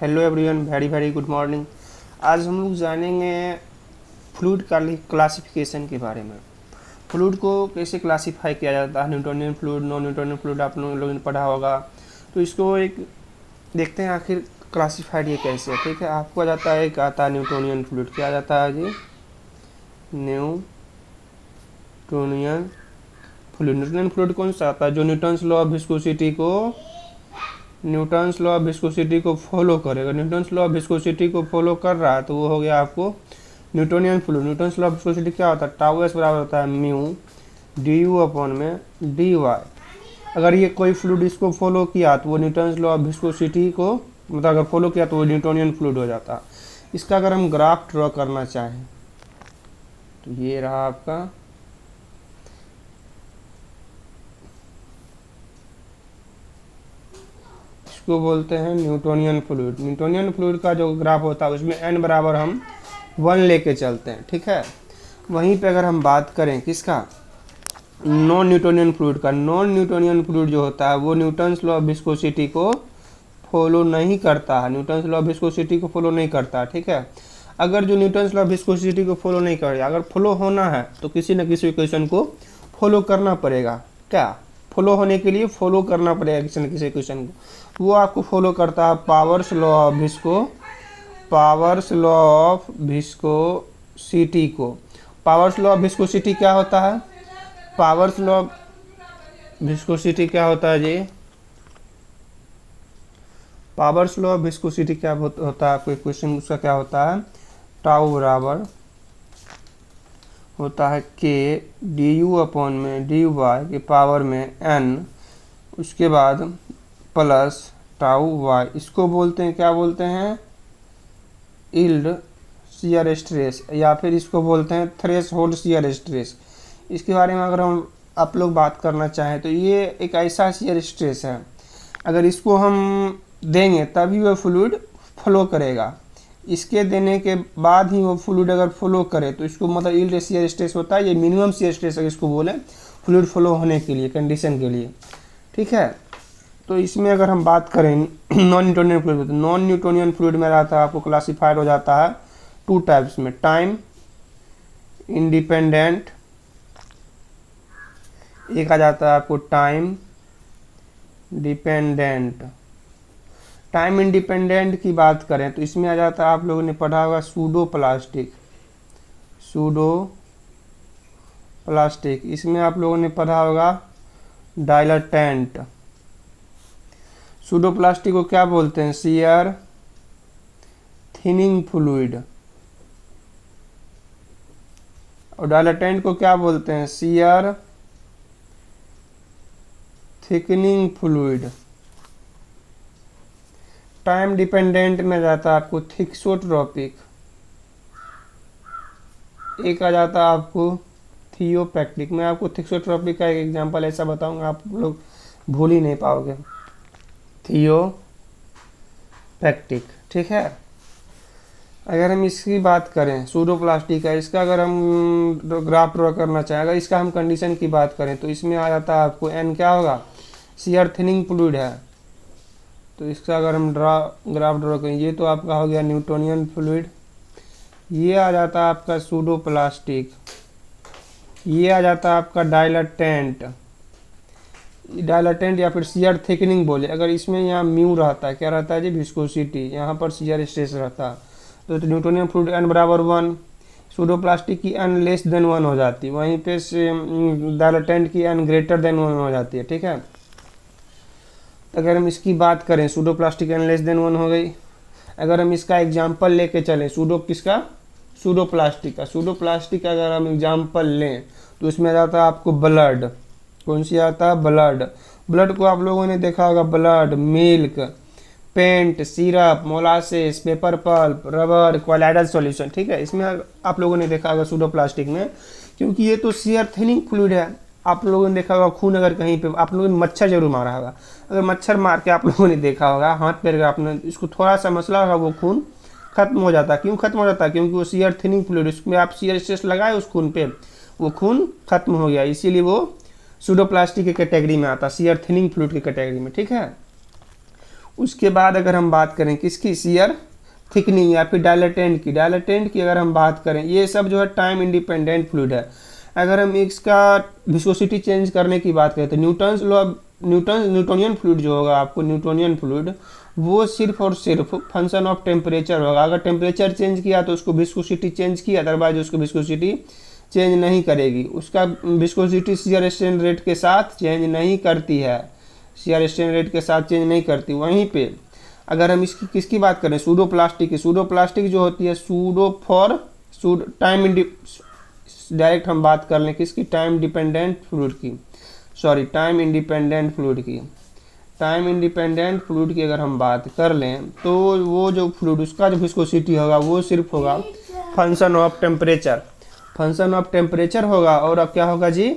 Hello everyone, very very good morning. आज हम लोग जानेंगे फ्लूइड क्लासिफिकेशन के बारे में। फ्लूइड को कैसे क्लासीफाई किया जाता है, Newtonian fluid, non Newtonian fluid आप लोगों ने पढ़ा होगा। तो इसको एक देखते हैं आखिर क्लासीफाइड ये कैसे है। ठीक है, आपको आ जाता है, एक आता है न्यूटोनियन फ्लूइड। क्या आ जाता है जी? Newtonian fluid. न्यूटोनियन फ्लूइड कौन सा आता है? जो न्यूटन्स लॉ ऑफ विस्कोसिटी को फॉलो करेगा। न्यूटन्स लॉ ऑफ विस्कोसिटी को फॉलो कर रहा है तो वो हो गया आपको Newtonian fluid. Newton's law of viscosity क्या होता है? टाउ एस बराबर होता है म्यू डी यू अपॉन में डी वाई। अगर ये कोई फ्लूइड इसको फॉलो किया तो वो न्यूटन्स लॉ ऑफ विस्कोसिटी को मतलब अगर फॉलो किया तो वो न्यूटोनियन फ्लूइड हो जाता है। इसका अगर हम ग्राफ ड्रॉ करना चाहें तो ये रहा आपका इसको बोलते हैं न्यूटोनियन फ्लूइड। न्यूटोनियन फ्लूइड का जो ग्राफ होता है उसमें n बराबर हम 1 लेके चलते हैं। ठीक है, वहीं पे अगर हम बात करें किसका, नॉन न्यूटोनियन फ्लूइड का, नॉन न्यूटोनियन फ्लूइड जो होता है वो न्यूटन्स लॉ ऑफ विस्कोसिटी को फॉलो नहीं करता है। न्यूटन्स लॉ ऑफ विस्कोसिटी को फॉलो नहीं करता है। ठीक है, अगर जो न्यूटन्स लॉ ऑफ विस्कोसिटी को फॉलो नहीं करे, अगर फॉलो होना है तो किसी न किसी इक्वेशन को फॉलो करना पड़ेगा। क्या फॉलो होने के लिए फॉलो करना पड़ेगा किसी न किसी इक्वेशन को। वो आपको फॉलो करता है पावर्स लॉ ऑफ विस्कोसिटी को। पावर्स लॉ ऑफ विस्कोसिटी क्या होता है? पावर्स लॉ ऑफ विस्कोसिटी क्या होता है जी? पावर्स लॉ ऑफ विस्कोसिटी क्या होता है? आपको इक्वेशन उसका क्या होता है? टाउ बराबर होता है के डी यू अपॉन में डी वाई के पावर में एन, उसके बाद प्लस टाउ वाई। इसको बोलते हैं, क्या बोलते हैं? यील्ड शियर स्ट्रेस, या फिर इसको बोलते हैं थ्रेशोल्ड शियर स्ट्रेस। इसके बारे में अगर हम आप लोग बात करना चाहें तो ये एक ऐसा शियर स्ट्रेस है, अगर इसको हम देंगे तभी वह फ्लूइड फ्लो करेगा। इसके देने के बाद ही वो फ्लूइड अगर फ्लो करे तो इसको मतलब यील्ड शियर स्ट्रेस होता है। ये मिनिमम शियर स्ट्रेस अगर इसको बोले फ्लूइड फ्लो होने के लिए, कंडीशन के लिए। ठीक है, तो इसमें अगर हम बात करें नॉन न्यूटोनियन फ्लूइड, तो नॉन न्यूटोनियन फ्लूइड में रहता है आपको क्लासीफाइड हो जाता है 2 टाइप्स में, टाइम इंडिपेंडेंट, एक आ जाता है आपको टाइम डिपेंडेंट। टाइम इंडिपेंडेंट की बात करें तो इसमें आ जाता है, आप लोगों ने पढ़ा होगा सूडो प्लास्टिक। इसमें आप लोगों ने पढ़ा होगा डाइलेटेंट। सूडो प्लास्टिक को क्या बोलते हैं? Shear thinning fluid. और डाइलेटेंट को क्या बोलते हैं? Shear thickening fluid. Time dependent में जाता है आपको थिक्सोट्रोपिक, एक आ जाता है आपको थियोपैक्टिक। मैं आपको थिक्सोट्रोपिक का एक एग्जांपल ऐसा बताऊंगा आप लोग भूल ही नहीं पाओगे, थियोपैक्टिक। ठीक है, अगर हम इसकी बात करें सूडोप्लास्टिक का, इसका अगर हम ग्राफ ड्रॉ करना चाहें, अगर इसका हम कंडीशन की बात करें तो इसमें आ जाता है आपको एन क्या होगा? शियर थिनिंग फ्लूइड है। तो इसका अगर हम ग्राफ ड्रॉ करें, ये तो आपका हो गया न्यूटोनियन फ्लूइड, ये आ जाता है आपका सूडो प्लास्टिक, ये आ जाता है आपका डाइलेटेंट या फिर शियर थिकनिंग बोले। अगर इसमें यहाँ म्यू रहता है, क्या रहता है जी? विस्कोसिटी, यहाँ पर शियर स्ट्रेस रहता है। तो न्यूटोनियन फ्लूइड n बराबर 1, सूडो प्लास्टिक की n लेस देन 1 हो जाती है, वहीं पे डाइलेटेंट की n ग्रेटर देन 1 हो जाती है। ठीक है, अगर हम इसकी बात करें pseudo plastic n less than 1 हो गई। अगर हम इसका एग्जाम्पल लेके चलें सूडो प्लास्टिक का अगर हम एग्जाम्पल लें तो इसमें जाता है आपको ब्लड। कौन सी आता है? ब्लड को आप लोगों ने देखा होगा, blood, milk, paint, syrup, molasses, paper pulp, rubber, colloidal solution. ठीक है, इसमें आप लोगों ने देखा होगा सूडो प्लास्टिक में, क्योंकि ये तो शियर थिनिंग फ्लूइड है। आप लोगों ने देखा होगा खून, अगर कहीं पे आप लोगों ने मच्छर जरूर मारा होगा, अगर मच्छर मार के आप लोगों ने देखा होगा हाथ पैर का, आपने इसको थोड़ा सा मसला होगा, वो खून खत्म हो जाता है। क्यों खत्म हो जाता है? क्योंकि वो शियर थिनिंग फ्लूइड, उसमें आप शियर स्ट्रेस लगाए उस खून पे, वो खून खत्म हो गया, इसीलिए वो सूडोप्लास्टिक के कैटेगरी में आता है, शियर थिनिंग फ्लूइड की कैटेगरी में। ठीक है, उसके बाद अगर हम बात करें किसकी, शियर थिकनिंग या फिर डायलेटेंट की अगर हम बात करें, ये सब जो है टाइम इंडिपेंडेंट फ्लूइड है। अगर हम इसका विस्कोसिटी चेंज करने की बात करें तो न्यूटोनियन फ्लूइड जो होगा आपको, न्यूटोनियन फ्लूइड वो सिर्फ और सिर्फ फंक्शन ऑफ टेम्परेचर होगा। अगर टेम्परेचर चेंज किया तो उसको विस्कोसिटी चेंज किया, अदरवाइज उसको विस्कोसिटी चेंज नहीं करेगी। उसका विस्कोसिटी शियर स्ट्रेन रेट के साथ चेंज नहीं करती है, शियर स्ट्रेन रेट के साथ चेंज नहीं करती। वहीं पे अगर हम इसकी किसकी बात करें, सूडोप्लास्टिक की, सूडोप्लास्टिक जो होती है डायरेक्ट हम बात कर लें किसकी, टाइम इंडिपेंडेंट फ्लूइड की अगर हम बात कर लें तो वो जो फ्लूइड उसका जो विस्कोसिटी होगा वो सिर्फ होगा फंक्शन ऑफ टेम्परेचर होगा। और अब क्या होगा जी,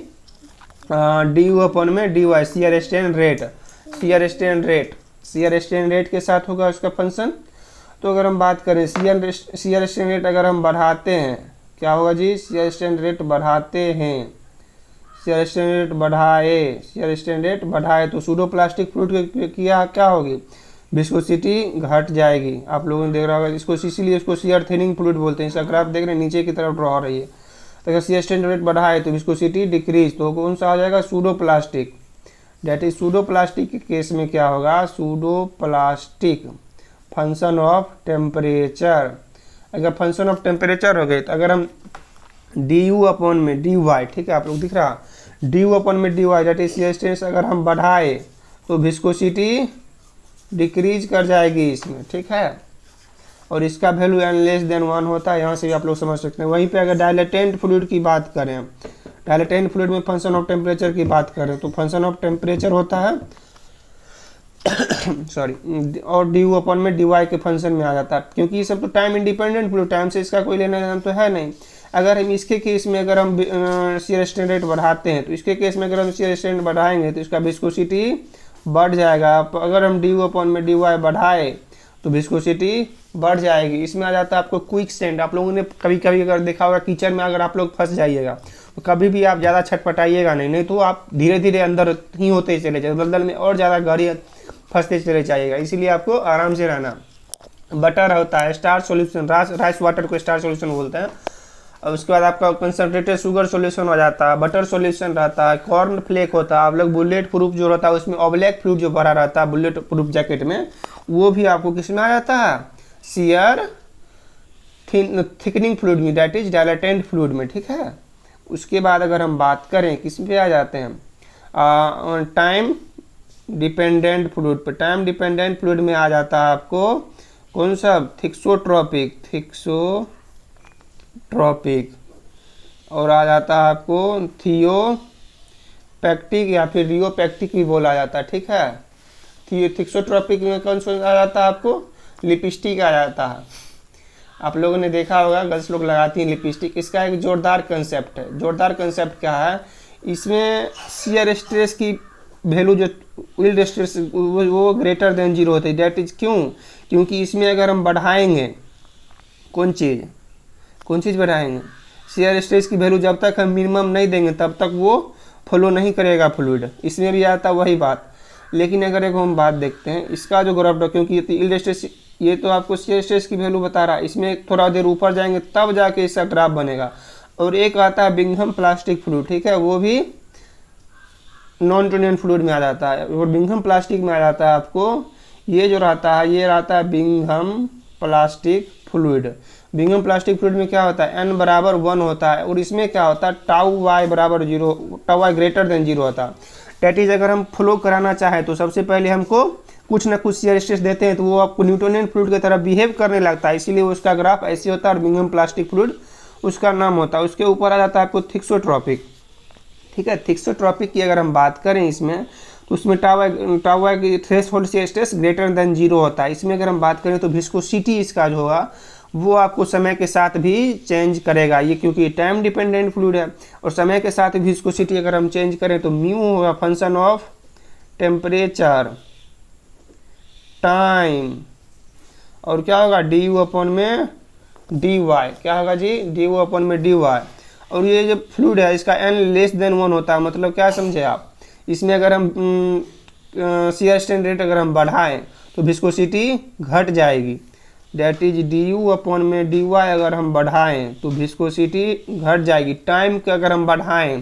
डी यू अपन में D y, shear strain rate के साथ होगा उसका फंक्शन। तो अगर हम बात करें शियर स्ट्रेन रेट अगर हम बढ़ाते हैं, क्या होगा जी, शियर स्ट्रेन रेट बढ़ाए तो सूडोप्लास्टिक फ्लूइड किया क्या होगी, विस्कोसिटी घट जाएगी। आप लोगों ने देख रहा होगा इसको, इसीलिए इसको शियर थिनिंग फ्लूइड बोलते हैं। इसका ग्राफ देख रहे हैं नीचे की तरफ ड्रॉ हो रही है। तो अगर शियर स्ट्रेन रेट बढ़ाए तो विस्कोसिटी डिक्रीज, तो कौन सा आ जाएगा, सूडोप्लास्टिक। डेट इज सूडोप्लास्टिक के केस में क्या होगा, सूडोप्लास्टिक फंक्शन ऑफ टेम्परेचर। अगर फंक्शन ऑफ टेम्परेचर हो गई तो अगर हम डी यू अपॉन में डी वाई, ठीक है आप लोग दिख रहा, डी यू अपॉन में D y that is shear strain अगर हम बढ़ाए तो विस्कोसिटी डिक्रीज कर जाएगी इसमें, ठीक है। और इसका वैल्यू एन लेस देन 1 होता है, यहाँ से भी आप लोग समझ सकते हैं। वहीं पे अगर डायलेटेंट फ्लूइड की बात करें, डायलेटेंट फ्लूइड में फंक्शन ऑफ टेम्परेचर की बात करें तो फंक्शन ऑफ टेम्परेचर होता है सॉरी, और डी यू अपन में डी वाई के फंक्शन में आ जाता है, क्योंकि ये सब तो टाइम इंडिपेंडेंट फ्लूइड, टाइम से इसका कोई लेना देना तो है नहीं। अगर हम इसके केस में अगर हम शियर स्ट्रेन रेट बढ़ाते हैं तो इसके केस में अगर हम शियर स्ट्रेन बढ़ाएंगे तो इसका विस्कोसिटी बढ़ जाएगा। अगर हम डी यू अपन में डी वाई बढ़ाए तो विस्कोसिटी बढ़ जाएगी। इसमें आ जाता है आपको क्विक सेंड। आप लोगों ने कभी कभी अगर देखा होगा कीचड़ में अगर आप लोग फंस जाइएगा तो कभी भी आप ज़्यादा छटपटाइएगा नहीं तो आप धीरे धीरे अंदर ही होते चले जाए, दलदल में और ज़्यादा गहरी फंसते चले जाइएगा। इसीलिए आपको आराम से रहना। बटर होता है स्टार सॉल्यूशन, राइस वाटर को स्टार सॉल्यूशन बोलते हैं। और उसके बाद आपका कंसनट्रेटेड शुगर सॉल्यूशन हो जाता है, बटर सॉल्यूशन रहता है, कॉर्न फ्लेक होता है। आप लोग बुलेट प्रूफ जो रहता है उसमें ऑब्लैक फ्लूइड जो भरा रहता है बुलेट प्रूफ जैकेट में, वो भी आपको किस में आ जाता है, शियर थिकनिंग फ्लूइड में, दैट इज डायलेटेंट फ्लूइड में, ठीक है। उसके बाद अगर हम बात करें किस पे आ जाते हैं, टाइम डिपेंडेंट फ्लूइड पे। टाइम डिपेंडेंट फ्लूइड में आ जाता है आपको कौन सा, थिक्सोट्रॉपिक, और आ जाता है आपको थियोपैक्टिक या फिर रियोपैक्टिक भी बोला जाता है, ठीक है। थिक्सोट्रॉपिक में कौन सा आ जाता है आपको, लिपस्टिक आ जाता है। आप लोगों ने देखा होगा गर्ल्स लोग लगाती हैं लिपस्टिक। इसका एक जोरदार कंसेप्ट है। जोरदार कंसेप्ट क्या है, इसमें शियर स्ट्रेस की वैल्यू जो यील्ड स्ट्रेस वो ग्रेटर देन 0 होती है। डेट इज क्योंकि इसमें अगर हम बढ़ाएंगे कौन चीज़ बढ़ाएंगे, शियर स्ट्रेस की वैल्यू जब तक हम मिनिमम नहीं देंगे तब तक वो फ्लो नहीं करेगा फ्लूइड। इसमें भी आता वही बात। लेकिन अगर एक हम बात देखते हैं इसका जो ग्राफ, क्योंकि यील्ड स्ट्रेस ये तो आपको शियर स्ट्रेस की वैल्यू बता रहा है, इसमें थोड़ा देर ऊपर जाएंगे तब जाके इसका ग्राफ बनेगा। और एक आता है बिंघम प्लास्टिक फ्लूइड, ठीक है, वो भी नॉन न्यूटोनियन फ्लूइड में आ जाता है। और बिंघम प्लास्टिक में आ जाता है आपको ये जो रहता है, ये रहता है Bingham plastic fluid. Bingham plastic fluid में क्या होता है, n बराबर 1 होता है। और इसमें क्या होता है, टाउ वाई बराबर 0, टाउ वाई ग्रेटर देन 0 होता है। डेट इज अगर हम फ्लो कराना चाहें तो सबसे पहले हमको कुछ ना कुछ शियर स्ट्रेस देते हैं तो वो आपको न्यूटोनियन फ्लूइड की तरह बिहेव करने लगता है, इसीलिए उसका ग्राफ ऐसे होता है। और बिंघम प्लास्टिक फ्लूइड उसका नाम होता है। उसके ऊपर आ जाता है आपको थिक्सोट्रॉपिक, ठीक है। थिक्सोट्रॉपिक की अगर हम बात करें इसमें तो उसमें टावा की threshold shear stress greater than 0 होता है। इसमें अगर हम बात करें तो विस्कोसिटी इसका जो होगा वो आपको समय के साथ भी चेंज करेगा, ये क्योंकि टाइम डिपेंडेंट फ्लूइड है। और समय के साथ विस्कोसिटी अगर हम चेंज करें तो म्यू होगा फंक्शन ऑफ टेम्परेचर टाइम, और क्या होगा डी यू अपॉन में डी वाई, क्या होगा जी, डी यू अपॉन में डी वाई। और ये जो फ्लूइड है इसका n लेस देन 1 होता है। मतलब क्या समझे आप, इसमें अगर हम शियर स्ट्रेन रेट अगर हम बढ़ाएं तो विस्कोसिटी घट जाएगी। That is D you upon में डी वाई अगर हम बढ़ाएं तो विस्कोसिटी घट जाएगी। टाइम के अगर हम बढ़ाएं,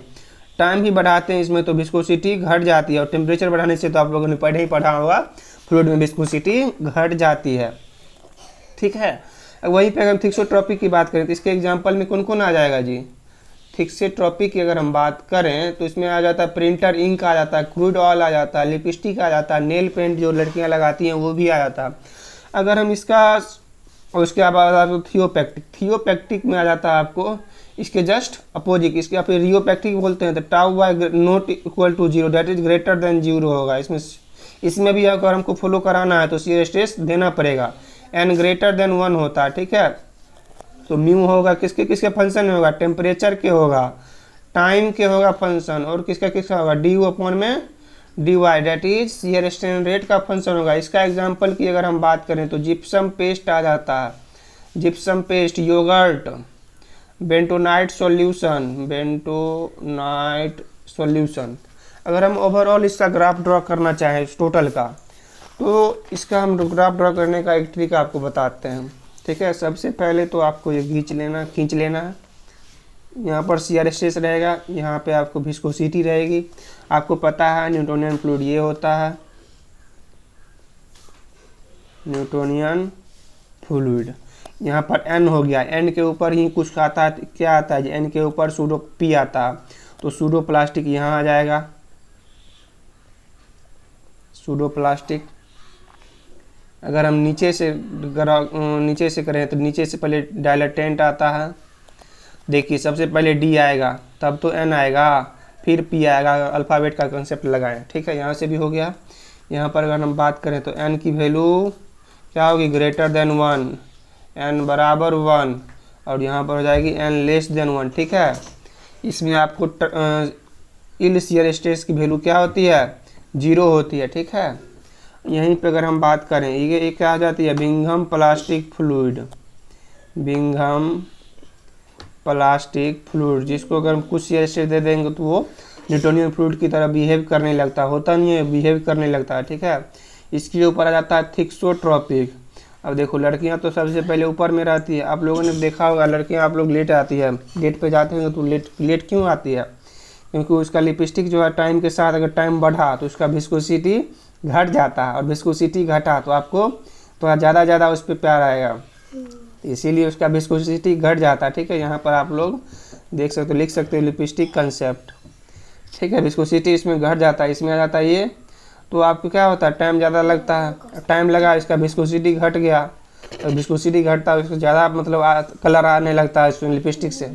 टाइम ही बढ़ाते हैं इसमें तो विस्कोसिटी घट जाती है। और टेम्परेचर बढ़ाने से तो आप लोगों ने पहले ही पढ़ा होगा फ्लूइड में विस्कोसिटी घट जाती है। ठीक है, अब वहीं पे अगर हम थिक्सोट्रॉपी की बात करें तो इसके एग्जांपल में कौन कौन आ जाएगा जी। थिक्सोट्रॉपी की अगर हम बात करें तो इसमें आ जाता है प्रिंटर इंक आ जाता है, क्रूड ऑयल आ जाता है, लिपस्टिक आ जाता है, नेल पेंट जो लड़कियां लगाती हैं वो भी आ जाता है। अगर हम इसका और उसके बाद आपको थियोपैक्टिक, थियोपैक्टिक में आ जाता है आपको इसके जस्ट अपोजिट, इसके आप रियोपैक्टिक बोलते हैं तो tau y not equal to zero, that is greater than zero होगा। इसमें भी अगर हमको फॉलो कराना है तो शियर स्ट्रेस देना पड़ेगा, एन ग्रेटर देन 1 होता है। ठीक है, तो म्यू होगा किसके किसके फंक्शन में होगा, टेम्परेचर के होगा, टाइम के होगा फंक्शन, और किसका किसका होगा डी यू अपॉन में D y, that is shear strain rate का फंक्शन होगा। इसका एग्जांपल की अगर हम बात करें तो जिप्सम पेस्ट आ जाता है, gypsum paste, yoghurt, bentonite solution, bentonite solution. अगर हम ओवरऑल इसका ग्राफ ड्रॉ करना चाहें टोटल का, तो इसका हम ग्राफ ड्रॉ करने का एक ट्रिक आपको बताते हैं। ठीक है, सबसे पहले तो आपको ये खींच लेना है। यहाँ पर शियर स्ट्रेस रहेगा, यहाँ पे आपको विस्कोसिटी रहेगी। आपको पता है न्यूटोनियन फ्लूइड ये होता है, न्यूटोनियन फ्लूइड। यहाँ पर एन हो गया, एन के ऊपर ही कुछ आता है, क्या आता है, एन के ऊपर सूडो पी आता है, तो सूडो प्लास्टिक यहाँ आ जाएगा, सूडो प्लास्टिक। अगर हम नीचे से करें तो नीचे से पहले डायलेटेंट आता है। देखिए सबसे पहले डी आएगा, तब तो एन आएगा, फिर पी आएगा, अल्फ़ाबेट का कंसेप्ट लगाएं। ठीक है, यहाँ से भी हो गया। यहाँ पर अगर हम बात करें तो एन की वैल्यू क्या होगी, ग्रेटर देन 1, एन बराबर 1, और यहाँ पर हो जाएगी एन लेस देन 1। ठीक है, इसमें आपको इल शियर स्ट्रेस की वैल्यू क्या होती है, 0 होती है। ठीक है, यहीं पे अगर हम बात करें ये क्या आ जाती है, Bingham plastic fluid, Bingham plastic fluid, जिसको अगर हम कुछ शियर स्ट्रेस दे देंगे तो वो न्यूटोनियन फ्लूइड की तरह बिहेव करने लगता है, होता नहीं है, बिहेव करने लगता है। ठीक है, इसके ऊपर आ जाता है थिक्सोट्रॉपिक। अब देखो लड़कियां तो सबसे पहले ऊपर में रहती है, आप लोगों ने देखा होगा लड़कियां आप लोग लेट आती है, गेट पे जाते हैं तो लेट क्यों आती है, क्योंकि उसका लिपस्टिक जो है टाइम के साथ अगर टाइम बढ़ा तो उसका विस्कोसिटी घट जाता है, और विस्कोसिटी घटा तो आपको थोड़ा ज़्यादा उस पर प्यार आएगा, इसीलिए उसका विस्कोसिटी घट जाता है। ठीक है, यहाँ पर आप लोग देख सकते हो, लिख सकते हो लिपस्टिक कंसेप्ट। ठीक है, विस्कोसिटी इसमें घट जाता है, इसमें आ जाता है ये, तो आपको क्या होता है, टाइम ज़्यादा लगता है, टाइम लगा इसका विस्कोसिटी घट गया, तो विस्कोसिटी घटता है उसको ज़्यादा मतलब कलर आने लगता है इसमें लिपस्टिक से।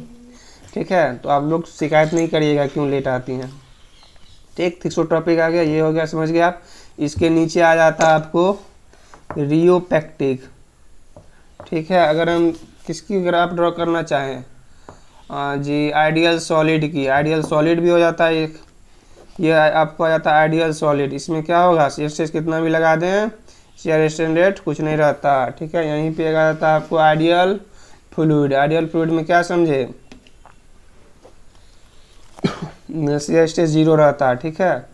ठीक है, तो आप लोग शिकायत नहीं करिएगा क्यों लेट आती हैं। ठीक, थिक्सोट्रॉपिक आ गया, ये हो गया, समझ गए आप। इसके नीचे आ जाता है आपको रियोपैक्टिक। ठीक है, अगर हम किसकी ग्राफ ड्रॉ करना चाहें जी, आइडियल सॉलिड की, आइडियल सॉलिड भी हो जाता है एक, ये आपको आ जाता है आइडियल सॉलिड। इसमें क्या होगा, शियर स्ट्रेस कितना भी लगा दें, शियर स्ट्रेन रेट कुछ नहीं रहता। ठीक है, यहीं पे आ जाता है आपको आइडियल फ्लूइड। आइडियल फ्लूइड में क्या समझे, शियर स्ट्रेस 0 रहता है। ठीक है,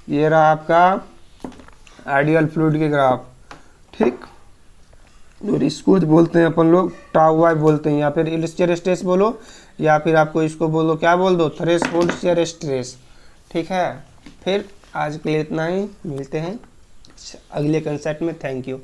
ये रहा आपका आइडियल फ्लूइड के ग्राफ। ठीक, और इसको बोलते हैं अपन लोग टाउ वाई बोलते हैं, या फिर इल शियर स्ट्रेस बोलो, या फिर आपको इसको बोलो, क्या बोल दो, थ्रेशोल्ड शियर स्ट्रेस। ठीक है, फिर आज के लिए इतना ही, मिलते हैं अगले कंसेप्ट में। Thank you.